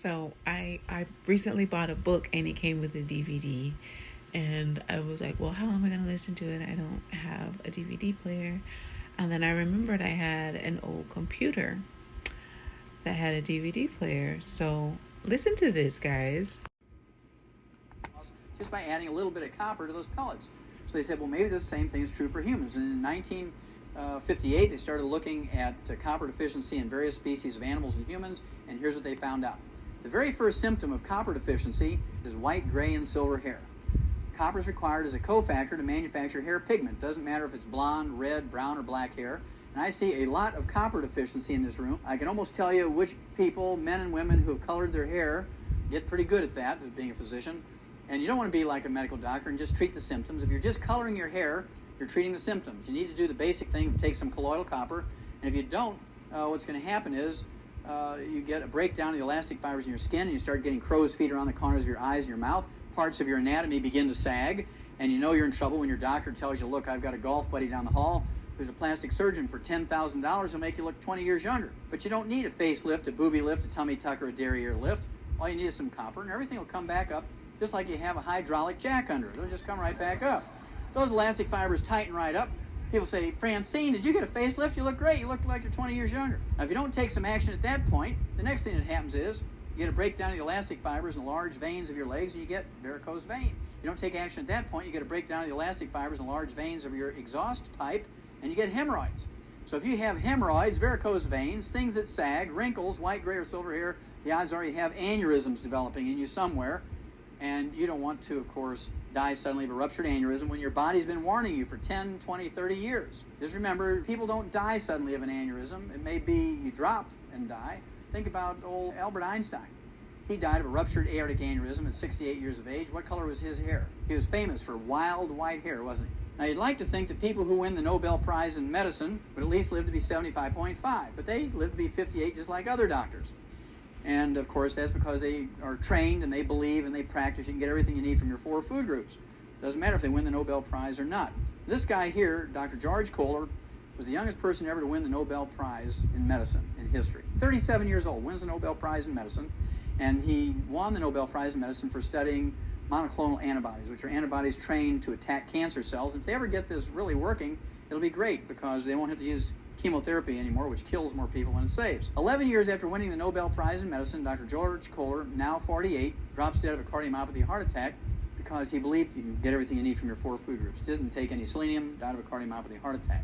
So I recently bought a book and it came with a DVD. And I was like, well, how am I going to listen to it? I don't have a DVD player. And then I remembered I had an old computer that had a DVD player. So listen to this, guys. Just by adding a little bit of copper to those pellets. So they said, well, maybe the same thing is true for humans. And in 1958, they started looking at copper deficiency in various species of animals and humans, and here's what they found out. The very first symptom of copper deficiency is white, gray, and silver hair. Copper is required as a cofactor to manufacture hair pigment. Doesn't matter if it's blonde, red, brown, or black hair. And I see a lot of copper deficiency in this room. I can almost tell you which people, men and women who have colored their hair, get pretty good at that, as being a physician. And you don't want to be like a medical doctor and just treat the symptoms. If you're just coloring your hair, you're treating the symptoms. You need to do the basic thing of take some colloidal copper. And if you don't, what's going to happen is you get a breakdown of the elastic fibers in your skin, and you start getting crow's feet around the corners of your eyes and your mouth. Parts of your anatomy begin to sag, and you know you're in trouble when your doctor tells you, look, I've got a golf buddy down the hall who's a plastic surgeon. For $10,000, he'll make you look 20 years younger. But you don't need a facelift, a booby lift, a tummy tuck, or a derriere lift. All you need is some copper, and everything will come back up just like you have a hydraulic jack under it. It'll just come right back up. Those elastic fibers tighten right up. People say, Francine, did you get a facelift? You look great. You look like you're 20 years younger. Now, if you don't take some action at that point, the next thing that happens is you get a breakdown of the elastic fibers in the large veins of your legs, and you get varicose veins. You don't take action at that point, you get a breakdown of the elastic fibers in the large veins of your exhaust pipe, and you get hemorrhoids. So if you have hemorrhoids, varicose veins, things that sag, wrinkles, white, gray, or silver hair, the odds are you have aneurysms developing in you somewhere. And you don't want to, of course, die suddenly of a ruptured aneurysm when your body's been warning you for 10, 20, 30 years. Just remember, people don't die suddenly of an aneurysm. It may be you drop and die. Think about old Albert Einstein. He died of a ruptured aortic aneurysm at 68 years of age. What color was his hair? He was famous for wild white hair, wasn't he? Now, you'd like to think that people who win the Nobel Prize in medicine would at least live to be 75.5, but they live to be 58 just like other doctors. And, of course, that's because they are trained and they believe and they practice. You can get everything you need from your 4 food groups. Doesn't matter if they win the Nobel Prize or not. This guy here, Dr. George Kohler, was the youngest person ever to win the Nobel Prize in medicine in history. 37 years old, wins the Nobel Prize in medicine. And he won the Nobel Prize in medicine for studying monoclonal antibodies, which are antibodies trained to attack cancer cells. And if they ever get this really working, it'll be great because they won't have to use chemotherapy anymore, which kills more people than it saves. 11 years after winning the Nobel Prize in medicine, Dr. George Kohler, now 48, drops dead of a cardiomyopathy heart attack because he believed you can get everything you need from your 4 food groups. Didn't take any selenium, died of a cardiomyopathy heart attack.